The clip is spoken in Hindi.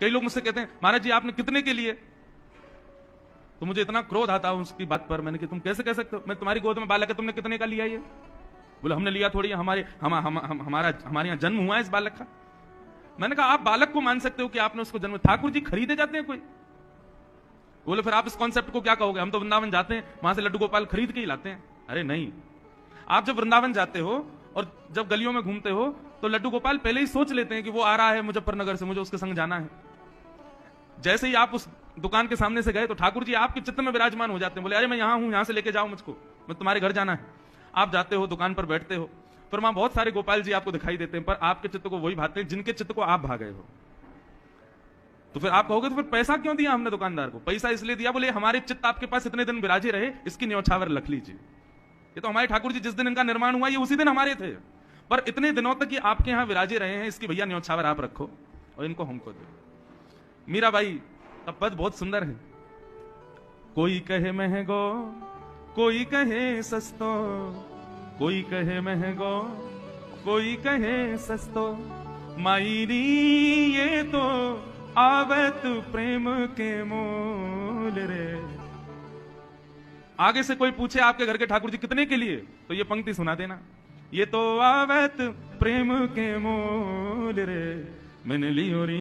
कई लोग मुझसे कहते हैं महाराज जी आपने कितने के लिए, तो मुझे इतना क्रोध आता उसकी बात पर। मैंने कहा तुम कैसे कह सकते हो, मैं तुम्हारी गोद में बालक है, तुमने कितने का लिया ये? बोले हमने लिया थोड़ी, हमारे हमारे यहाँ जन्म हुआ है इस बालक का। मैंने कहा आप बालक को मान सकते हो कि आपने उसको जन्म, ठाकुर जी खरीदे जाते हैं कोई? बोले फिर आप इस कॉन्सेप्ट को क्या कहोगे, हम तो वृंदावन जाते हैं वहां से लड्डू गोपाल खरीद के ही लाते हैं। अरे नहीं, आप जब वृंदावन जाते हो और जब गलियों में घूमते हो तो लड्डू गोपाल पहले ही सोच लेते हैं कि वो आ रहा है मुजफ्फरनगर से, मुझे उसके संग जाना है। जैसे ही आप उस दुकान के सामने से गए तो ठाकुर जी आपके चित्त में विराजमान हो जाते हैं। बोले अरे मैं यहां हूं, यहां से लेके जाओ मुझको, मैं तुम्हारे घर जाना है। आप जाते हो, दुकान पर बैठते हो, फिर वहां बहुत सारे गोपाल जी आपको दिखाई देते हैं, पर आपके चित्त को वही भाते हैं जिनके चित्त को आप भा गए हो। तो फिर आप कहोगे तो फिर पैसा क्यों दिया हमने दुकानदार को? पैसा इसलिए दिया, बोले हमारे चित्त आपके पास इतने दिन विराजे रहे, इसकी न्यौछावर रख लीजिए। ये तो हमारे ठाकुर जी जिस दिन इनका निर्माण हुआ ये उसी दिन हमारे थे, पर इतने दिनों तक ये आपके यहां विराजे रहे हैं, इसकी भैया न्यौछावर आप रखो और इनको हमको दो। मीराबाई का पद बहुत सुंदर है। कोई कहे महंगो, कोई कहे सस्तो, कोई कहे महंगो, कोई कहे सस्तो, माईरी ये तो आवत प्रेम के मोल रे। आगे से कोई पूछे आपके घर के ठाकुर जी कितने के लिए, तो ये पंक्ति सुना देना, ये तो आवत प्रेम के मोल रे, मैंने लियो री